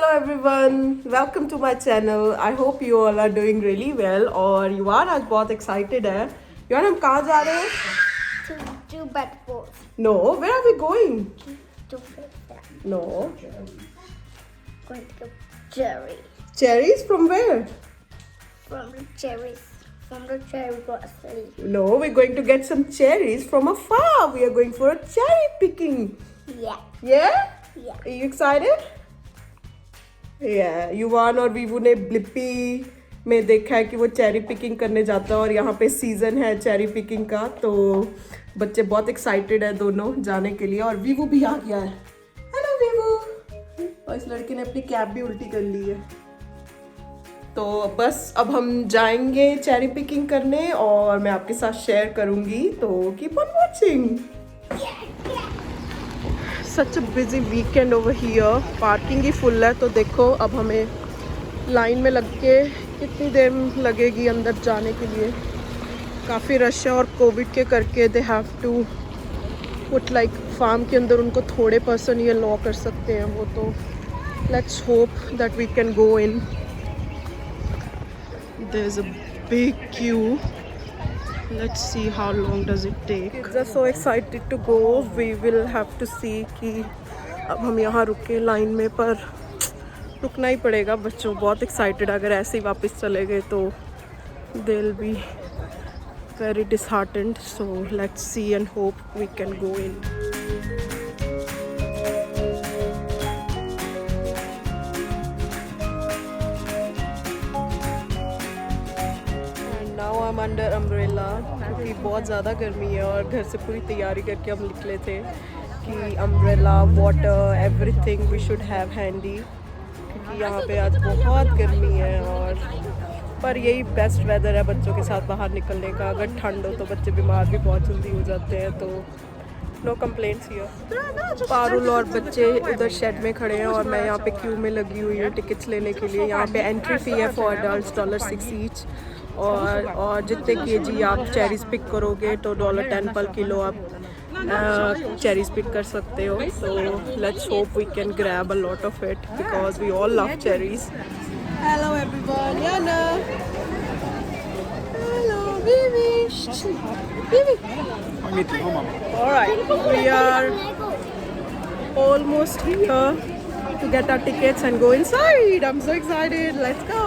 Hello everyone, welcome to my channel. I hope you all are doing really well. और युवान आज बहुत excited है. युवान हम कहाँ जा रहे हैं? To do bad balls. No, where are we going? To that. No. Going to get cherry. Cherries from where? From the cherries. From the cherry grocery. No, we're going to get some cherries from a farm. We are going for a cherry picking. Yeah. Yeah? Yeah. Are you excited? Yeah. युवान और वीवू ने Blippi में देखा है कि वो cherry picking करने जाता है और यहाँ पे सीजन है चेरी पिकिंग का, तो बच्चे बहुत एक्साइटेड है दोनों जाने के लिए. और वीवू भी आ गया है. हेलो वीवू. और इस लड़के ने अपनी कैप भी उल्टी कर ली है. तो बस अब हम जाएंगे चेरी पिकिंग करने और मैं आपके साथ शेयर करूंगी, तो keep on watching. Such a busy weekend over here. Parking he full है, तो देखो अब हमें लाइन में लग के कितनी देर लगेगी अंदर जाने के लिए. काफ़ी रश है और कोविड के करके they have to put like farm के अंदर उनको थोड़े पर्सन ये लॉ कर सकते हैं वो. तो let's hope that we can go in. There is a big queue. Let's see how long does it take. Kids are so excited to go. We will have to see कि अब हम यहाँ रुके लाइन में, पर रुकना ही पड़ेगा. बच्चों बहुत excited. अगर ऐसे ही वापस चले गए तो they'll be very disheartened. So let's see and hope we can go in. Now I'm under umbrella क्योंकि बहुत ज़्यादा गर्मी है और घर से पूरी तैयारी करके हम निकले थे कि umbrella, water, everything we should have handy क्योंकि यहाँ पे आज बहुत गर्मी है. और पर यही बेस्ट वेदर है बच्चों के साथ बाहर निकलने का. अगर ठंड हो तो बच्चे बीमार भी बहुत जल्दी हो जाते हैं, तो नो कंप्लेंट्स हियर. पारुल और बच्चे उधर शेड में खड़े हैं और मैं यहाँ पे क्यू में लगी हुई हूँ टिकट्स लेने के लिए. यहाँ पे एंट्री फ़ी है फॉर अडल्ट्स $6 ईच. और जितने केजी आप चेरीज पिक करोगे तो $10 पर किलो आप चेरीज पिक कर सकते हो. So let's hope we can grab a lot of it because we all love cherries. Hello everyone. याना. Hello baby. Baby. Alright, we are almost here to get our tickets and go inside. I'm so excited. Let's go.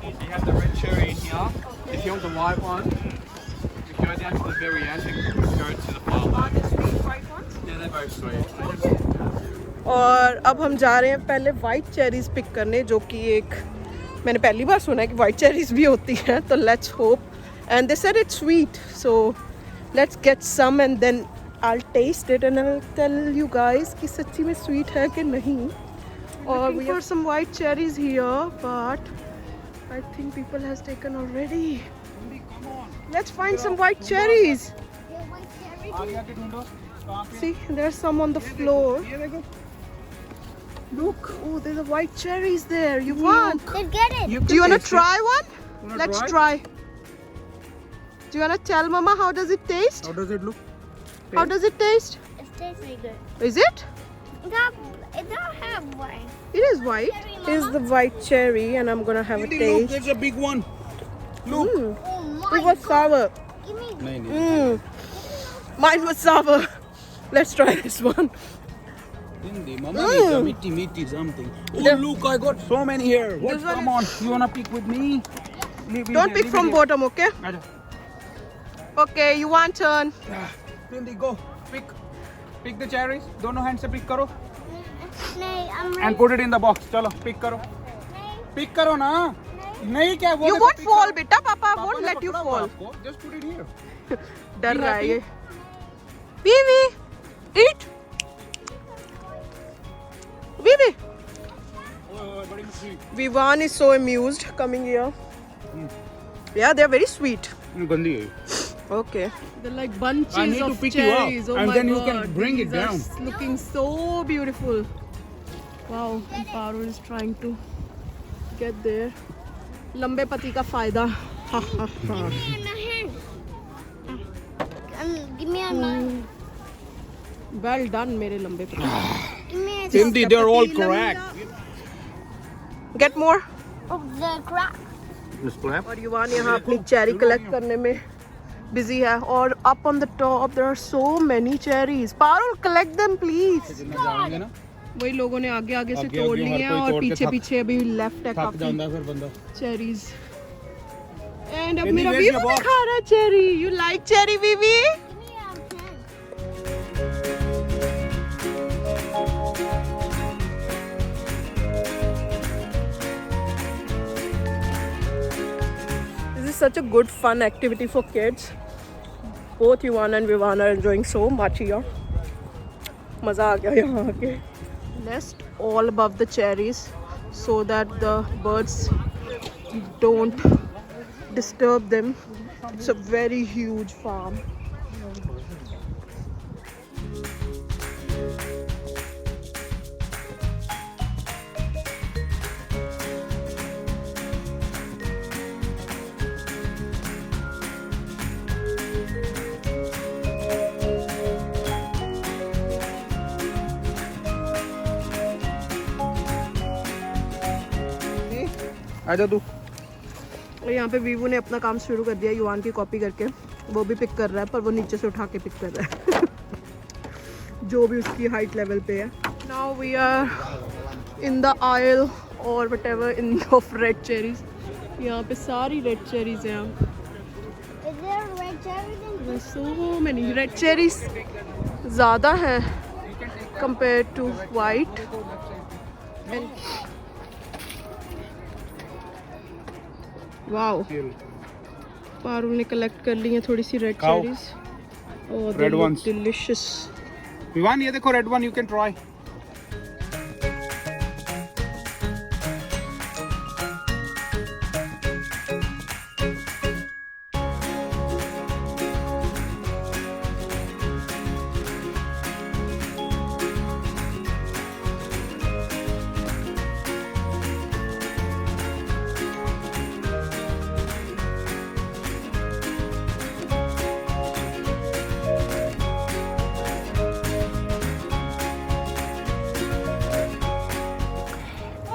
You have the red cherry in here. If you want the white one, you go down to the very end and go to the far left. Yeah, they're both sweet. और अब हम जा रहे हैं पहले white cherries pick करने, जो कि एक मैंने पहली बार सुना है कि वाइट चेरीज भी होती हैं. तो let's hope. And they said it's sweet, so let's get some and then I'll taste it and I'll tell you guys कि सच्ची में स्वीट है कि नहीं. और we have some white cherries here, but I think people has taken already. Let's find some white cherries. See, there's some on the floor. Look, oh, there's a white cherries there. You want? Let's get it. Do you want to taste it. try one? Wanna Let's try. Do you want to tell Mama how does it taste? How does it look? How does it taste? It tastes really good. Is it? It don't have wine. It is white. Here's the white cherry and I'm gonna have a Look, taste. there's a big one. Look. Mm. Oh my It was sour. Give me. Mm. Mine was sour. Let's try this one. Mama needs a meaty something. Oh, look, I got so many here. What? This one Come on, you wanna pick with me? Don't pick from bottom, okay? Okay, you want turn. Cindy, go. Pick the cherries. दोनों hand से pick करो. Nay, I'm ready. And put it in the box. चलो, pick करो. Pick करो ना. नहीं क्या वो You देखो, won't pick fall, करो. beta. Papa पापा won't ने let you पकड़ा हुआ fall. आपको. Just put it here. डर Be रहा है happy. ये. Vivi, eat. Vivi. बड़ी मछली. Vivan is so amused coming here. Yeah, they're very sweet. गंदी है. Okay. They're like bunches I need to of pick you up, cherries. Oh and my then you God. can bring it These are down. looking so beautiful. Wow. And Parul is trying to get there. लंबे पति का फायदा. Ha ha ha. in my hand. Give me a hand. Well done, मेरे लंबे पति. Give me a Cindy, they're all पति लंबा. cracked. Get more. of the crack. This clap. और युवान यहाँ अपनी चेरी कलेक्ट करने में बिजी है और up on the top there are so many cherries. Parul, collect them please. जितना जाएंगे ना, वही लोगों ने आगे आगे से आगे तोड़ आगे ली हर हैं कोई और तोड़ के पीछे पीछे अभी लेफ्ट है थक काफी जाता है फिर बंदा. चेरीज. एंड अब Cindy, मेरा where's वीवी your भी box? खा रहा है चेरी. यू लाइक चेरी वीवी? Give me a hand. This is such a good fun activity for kids. Both Yuvan and Vivan are enjoying so much here. मजा आ गया यहाँ आके. Nest all above the cherries so that the birds don't disturb them. It's a very huge farm. आजा तू. और यहाँ पे वीवू ने अपना काम शुरू कर दिया युवान की कॉपी करके. वो भी पिक कर रहा है पर वो नीचे से उठा के पिक कर रहा है जो भी उसकी हाइट लेवल पे है. Now we are in the aisle और whatever in of red cherries. यहाँ पे सारी रेड चेरीज हैं. Is there red cherries in so many red cherries ज़्यादा हैं compare to white. Wow. Parul ने कलेक्ट कर ली हैं थोड़ी सी रेड खाओ. Cherries. Red ones. Delicious. Vivaan ये देखो red one, you can try.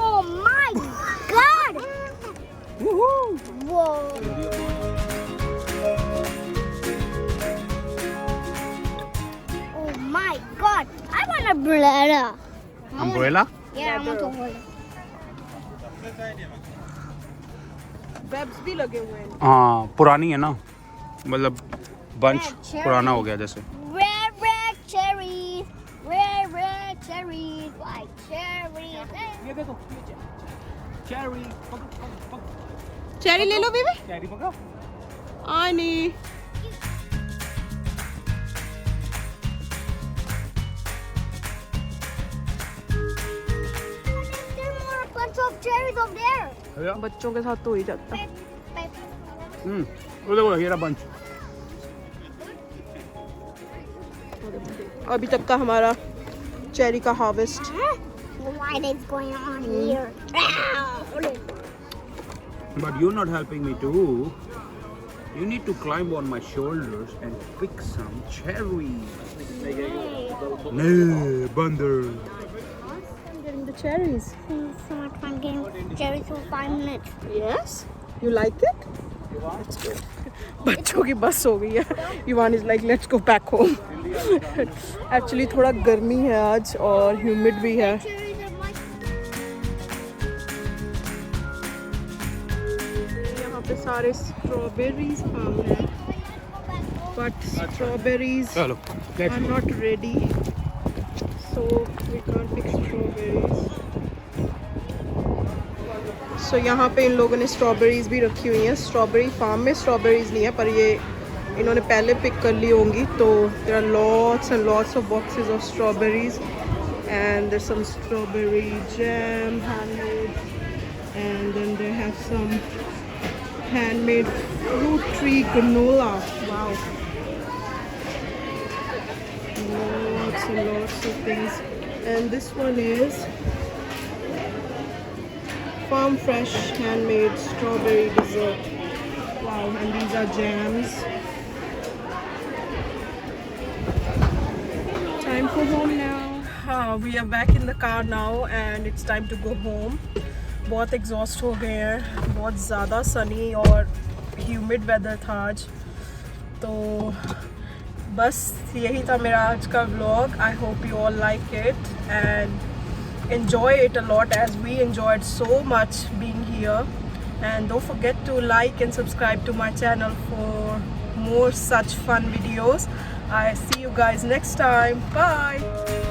Oh my god! Whoa! Oh my god! I want a umbrella. Umbrella? Yeah, I want to hold it. Webs भी लगे हुए हैं. हाँ पुरानी है ना, मतलब बंच Red cherry. पुराना हो गया जैसे. Red cherries. Red cherries. White cherries. ये देखो चेरी. चेरी ले लो बेबी. चेरी पकड़ो. आनी. There are more bunch of cherries over there. बच्चों के साथ तो हो ही जाता है. वो देखो ये रहा बंच. अभी तक का हमारा चेरी का harvest What is going on here? But you're not helping me too. You need to climb on my shoulders and pick some cherries. No, Bander. I'm getting the cherries. So much fun getting cherries for 5 minutes. Yes? You like it? That's good. बच्चों की बस हो गई है. Yuvan is like, let's go back home. Actually थोड़ा गर्मी है आज और humid भी है. यहाँ पे सारे strawberries फार्म हैं. But strawberries Hello. Let's are go. not ready. So we can't pick strawberries. So यहाँ पे इन लोगों ने स्ट्रॉबेरीज भी रखी हुई हैं. स्ट्रॉबेरी फार्म में स्ट्रॉबेरीज नहीं है पर ये इन्होंने पहले पिक कर ली होंगी. तो there are lots and lots of boxes of strawberries and there's some strawberry jam handmade and then they have some handmade fruit tree granola. Wow. Lots and lots of things. And this one is farm fresh handmade strawberry dessert. Wow, and these are jams. Time for home now. We are back in the car now and it's time to go home. बहुत exhaust हो गए हैं. बहुत ज़्यादा sunny और humid weather था आज. तो बस यही था मेरा आज का vlog. I hope you all like it and enjoy it a lot as we enjoyed so much being here. And don't forget to like and subscribe to my channel for more such fun videos. I see you guys next time. Bye.